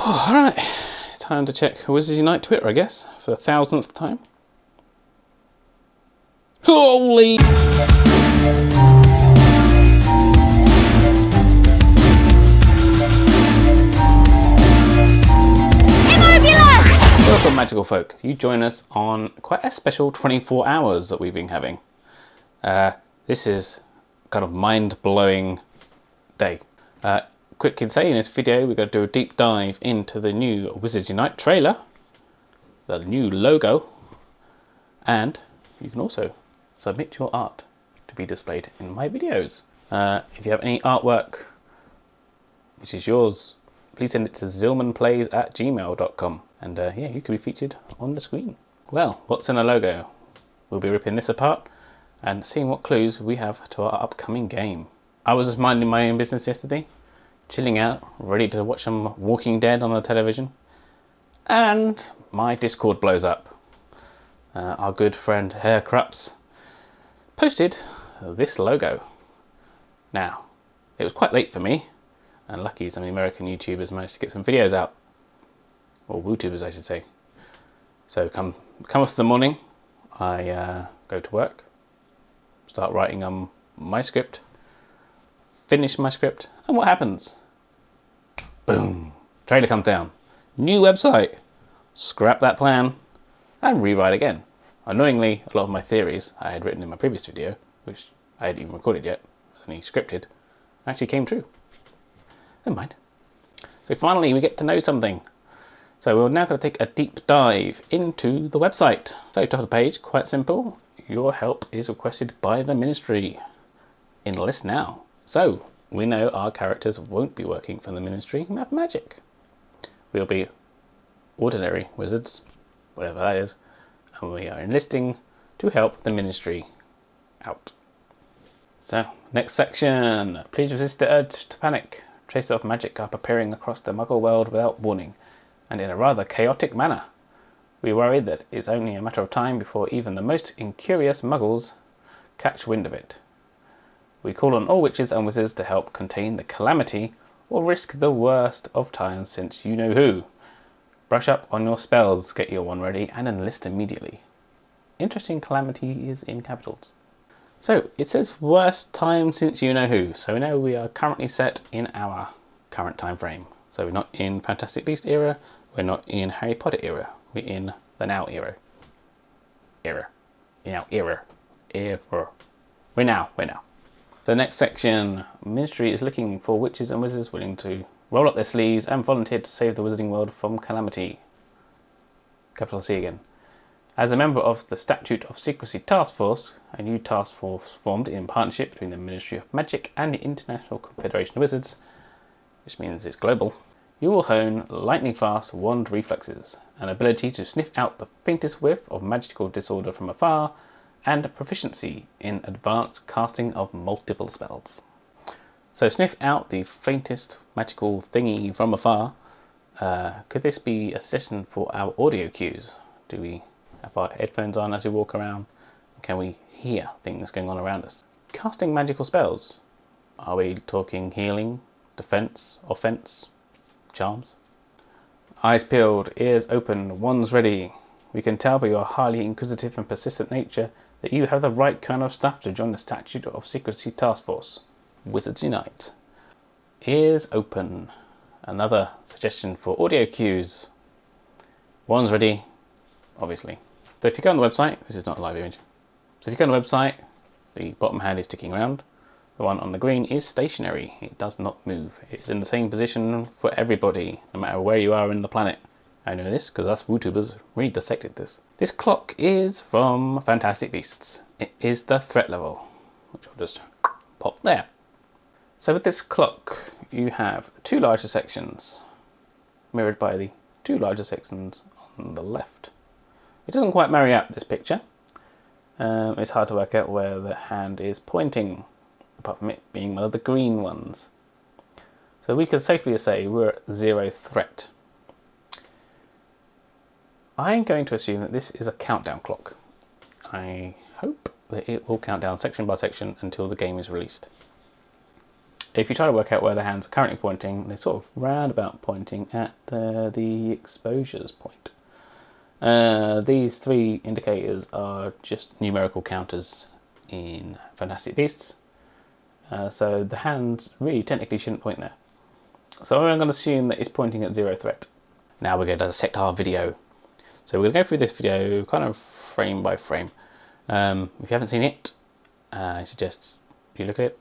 Alright, time to check Wizards Unite Twitter, I guess, for the 1000th time. Holy! Welcome, magical folk. You join us on quite a special 24 hours that we've been having. This is kind of mind-blowing day. Quickly say, in this video we're going to do a deep dive into the new Wizards Unite trailer, the new logo, and you can also submit your art to be displayed in my videos. If you have any artwork which is yours, please send it to zillmanplays@gmail.com, and yeah, you can be featured on the screen. Well, what's in a logo? We'll be ripping this apart and seeing what clues we have to our upcoming game. I was just minding my own business yesterday, chilling out, ready to watch some Walking Dead on the television, and my Discord blows up. Our good friend Herr Krups posted this logo. Now, it was quite late for me, and lucky some of the American YouTubers managed to get some videos out, or WooTubers I should say. So come with the morning, I go to work, start writing my script, finish my script, and what happens? Boom! Trailer comes down. New website. Scrap that plan and rewrite again. Annoyingly, a lot of my theories I had written in my previous video, which I hadn't even recorded yet, only scripted, actually came true. Never mind. So finally we get to know something. So we're now going to take a deep dive into the website. So top of the page, quite simple. Your help is requested by the Ministry. In the list now. So we know our characters won't be working for the Ministry of Magic. We'll be ordinary wizards, whatever that is, and we are enlisting to help the Ministry out. So, next section. Please resist the urge to panic. Traces of magic are appearing across the Muggle world without warning, and in a rather chaotic manner. We worry that it's only a matter of time before even the most incurious Muggles catch wind of it. We call on all witches and wizards to help contain the calamity or risk the worst of times since you know who. Brush up on your spells, get your one ready, and enlist immediately. Interesting, calamity is in capitals. So, it says worst time since you know who. So we know we are currently set in our current time frame. So we're not in Fantastic Beast era, we're not in Harry Potter era, we're in the now era. We're now. The next section, Ministry is looking for witches and wizards willing to roll up their sleeves and volunteer to save the wizarding world from calamity. Capital C again. As a member of the Statue of Secrecy task force, a new task force formed in partnership between the Ministry of Magic and the International Confederation of Wizards, which means it's global, you will hone lightning-fast wand reflexes, an ability to sniff out the faintest whiff of magical disorder from afar, and proficiency in advanced casting of multiple spells. So sniff out the faintest magical thingy from afar. Could this be a session for our audio cues? Do we have our headphones on as we walk around? Can we hear things going on around us? Casting magical spells. Are we talking healing, defense, offense, charms? Eyes peeled, ears open, wands ready. We can tell by your highly inquisitive and persistent nature that you have the right kind of stuff to join the Statue of Secrecy task force. Wizards Unite. Ears open. Another suggestion for audio cues. Wands ready, obviously. So if you go on the website, this is not a live image. So if you go on the website, the bottom hand is ticking around. The one on the green is stationary. It does not move. It's in the same position for everybody, no matter where you are in the planet. I know this because us WooTubers really dissected this. This clock is from Fantastic Beasts. It is the threat level, which I'll just pop there. So with this clock, you have two larger sections, mirrored by the two larger sections on the left. It doesn't quite marry up this picture. It's hard to work out where the hand is pointing, apart from it being one of the green ones. So we can safely say we're at 0 threat. I'm going to assume that this is a countdown clock. I hope that it will count down section by section until the game is released. if you try to work out where the hands are currently pointing, they're sort of roundabout pointing at the exposures point. These 3 indicators are just numerical counters in Fantastic Beasts. So the hands really technically shouldn't point there. So I'm going to assume that it's pointing at 0 threat. Now we're going to dissect our video. So we're going to go through this video kind of frame by frame. If you haven't seen it, I suggest you look at it,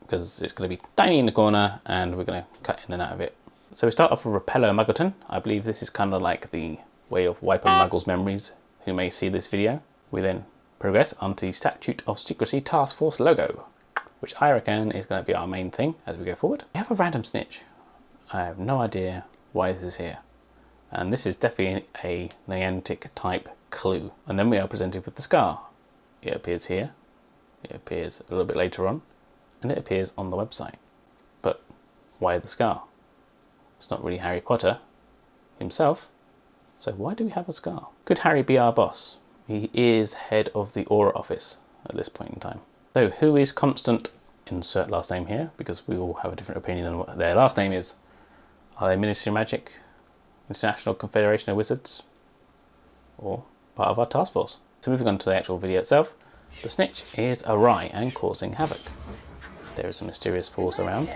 because it's going to be tiny in the corner and we're going to cut in and out of it. So we start off with Repello Muggleton. I believe this is kind of like the way of wiping Muggles' memories who may see this video. We then progress onto Statue of Secrecy Task Force logo, which I reckon is going to be our main thing as we go forward. We have a random snitch. I have no idea why this is here. And this is definitely a Niantic type clue. And then we are presented with the scar. It appears here. It appears a little bit later on. And it appears on the website. But why the scar? It's not really Harry Potter himself. So why do we have a scar? Could Harry be our boss? He is head of the Aura office at this point in time. So who is Constant? Insert last name here, because we all have a different opinion on what their last name is. Are they Ministry of Magic, International Confederation of Wizards, or part of our task force? So moving on to the actual video itself, the snitch is awry and causing havoc. There is a mysterious force around,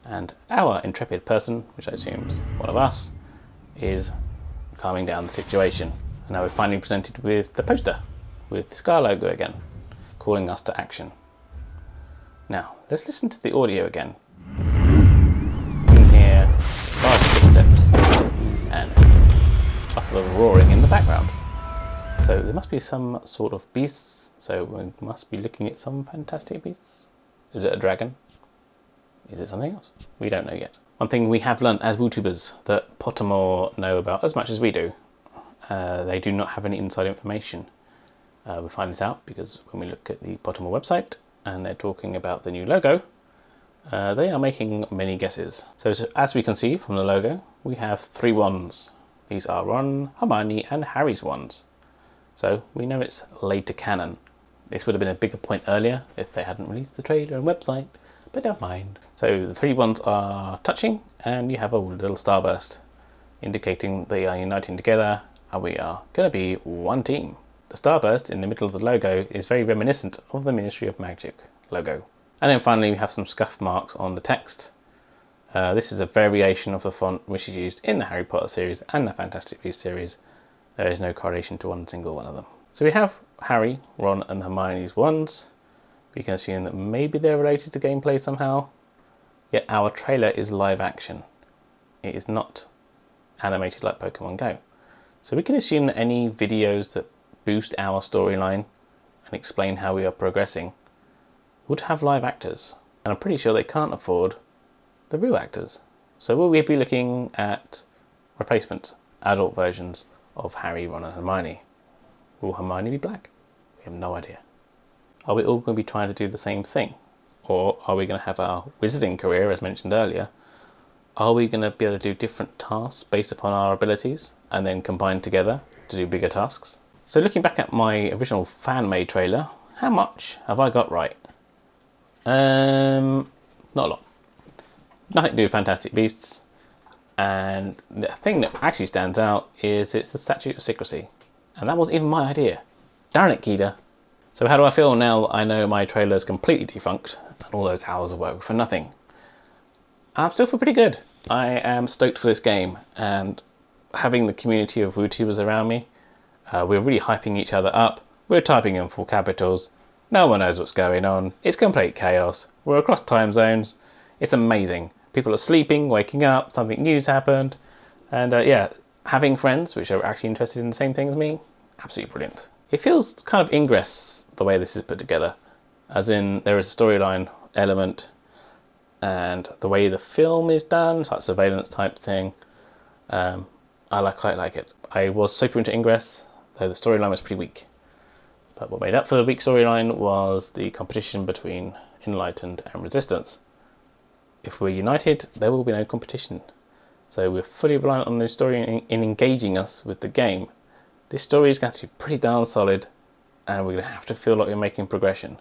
and our intrepid person, which I assume is one of us, is calming down the situation. And now we're finally presented with the poster, with the Scar logo again, calling us to action. Now, let's listen to the audio again. You can hear large footsteps and a lot of roaring in the background. So there must be some sort of beasts, so we must be looking at some fantastic beasts. Is it a dragon? Is it something else? We don't know yet. One thing we have learnt as YouTubers that Pottermore know about as much as we do. They do not have any inside information. We find this out because when we look at the Pottermore website and they're talking about the new logo, they are making many guesses. So as we can see from the logo, we have 3 wands. These are Ron, Hermione and Harry's wands. So we know it's later canon. This would have been a bigger point earlier if they hadn't released the trailer and website, but never mind. So the 3 wands are touching and you have a little starburst indicating they are uniting together and we are going to be one team. The starburst in the middle of the logo is very reminiscent of the Ministry of Magic logo. And then finally we have some scuff marks on the text. This is a variation of the font which is used in the Harry Potter series and the Fantastic Beasts series. There is no correlation to one single one of them. So we have Harry, Ron and Hermione's wands. We can assume that maybe they're related to gameplay somehow. Yet our trailer is live action. It is not animated like Pokemon Go. So we can assume that any videos that boost our storyline and explain how we are progressing would have live actors. And I'm pretty sure they can't afford the real actors. So will we be looking at replacements, adult versions of Harry, Ron and Hermione? Will Hermione be black? We have no idea. Are we all going to be trying to do the same thing? Or are we going to have our wizarding career, as mentioned earlier? Are we going to be able to do different tasks based upon our abilities and then combine together to do bigger tasks? So looking back at my original fan-made trailer, how much have I got right? Not a lot. Nothing to do with Fantastic Beasts. And the thing that actually stands out is it's the Statue of Secrecy. And that wasn't even my idea. Darn it, Keita. So how do I feel now that I know my trailer is completely defunct and all those hours of work for nothing? I still feel pretty good. I am stoked for this game, and having the community of WooTubers around me, we're really hyping each other up. We're typing in full capitals. No one knows what's going on. It's complete chaos. We're across time zones. It's amazing. People are sleeping, waking up, something new's happened. And yeah, having friends which are actually interested in the same thing as me, absolutely brilliant. It feels kind of Ingress, the way this is put together. As in, there is a storyline element, and the way the film is done, it's like a surveillance type thing. I quite like it. I was super into Ingress, though the storyline was pretty weak. But what made up for the weak storyline was the competition between Enlightened and Resistance. If we're united, there will be no competition. So we're fully reliant on the story in engaging us with the game. This story is going to be pretty darn solid, and we're going to have to feel like we're making progression.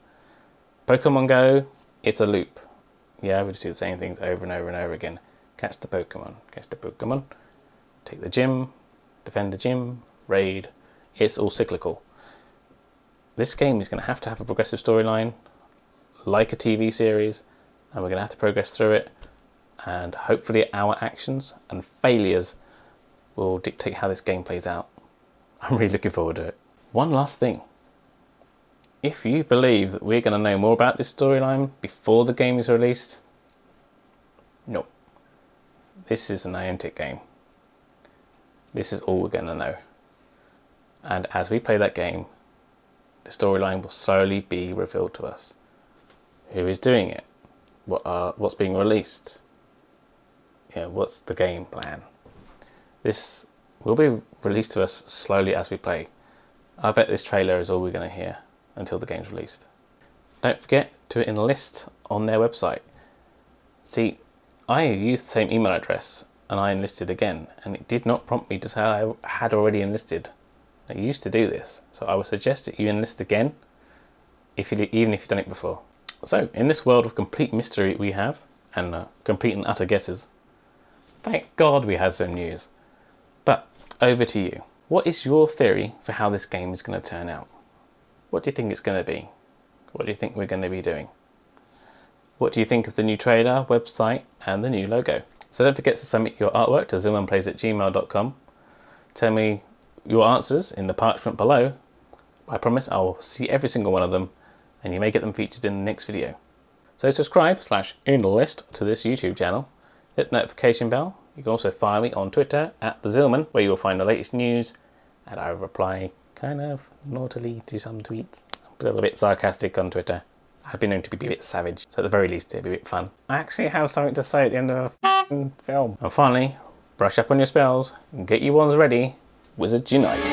Pokemon Go, it's a loop. Yeah, we just do the same things over and over and over again. Catch the Pokemon, take the gym, defend the gym, raid. It's all cyclical. This game is going to have a progressive storyline, like a TV series, and we're going to have to progress through it, and hopefully our actions and failures will dictate how this game plays out. I'm really looking forward to it. One last thing. If you believe that we're going to know more about this storyline before the game is released, no. This is a Niantic game. This is all we're going to know. And as we play that game, the storyline will slowly be revealed to us. Who is doing it? What's being released? What's the game plan? This will be released to us slowly as we play. I bet this trailer is all we're going to hear until the game's released. Don't forget to enlist on their website. See, I used the same email address and I enlisted again, and it did not prompt me to say I had already enlisted. I used to do this, so I would suggest that you enlist again, even if you've done it before. So, in this world of complete mystery we have, and complete and utter guesses, thank God we had some news. But, over to you. What is your theory for how this game is going to turn out? What do you think it's going to be? What do you think we're going to be doing? What do you think of the new trailer, website, and the new logo? So don't forget to submit your artwork to zillmanplays@gmail.com. Tell me your answers in the parchment below. I promise I will see every single one of them, and you may get them featured in the next video. So subscribe/enlist to this YouTube channel. Hit the notification bell. You can also follow me on Twitter @thezillman, where you will find the latest news, and I reply kind of naughtily to some tweets. I'm a little bit sarcastic on Twitter. I've been known to be a bit savage, so at the very least it'll be a bit fun. I actually have something to say at the end of a film. And finally, brush up on your spells and get your wands ready. Wizards unite.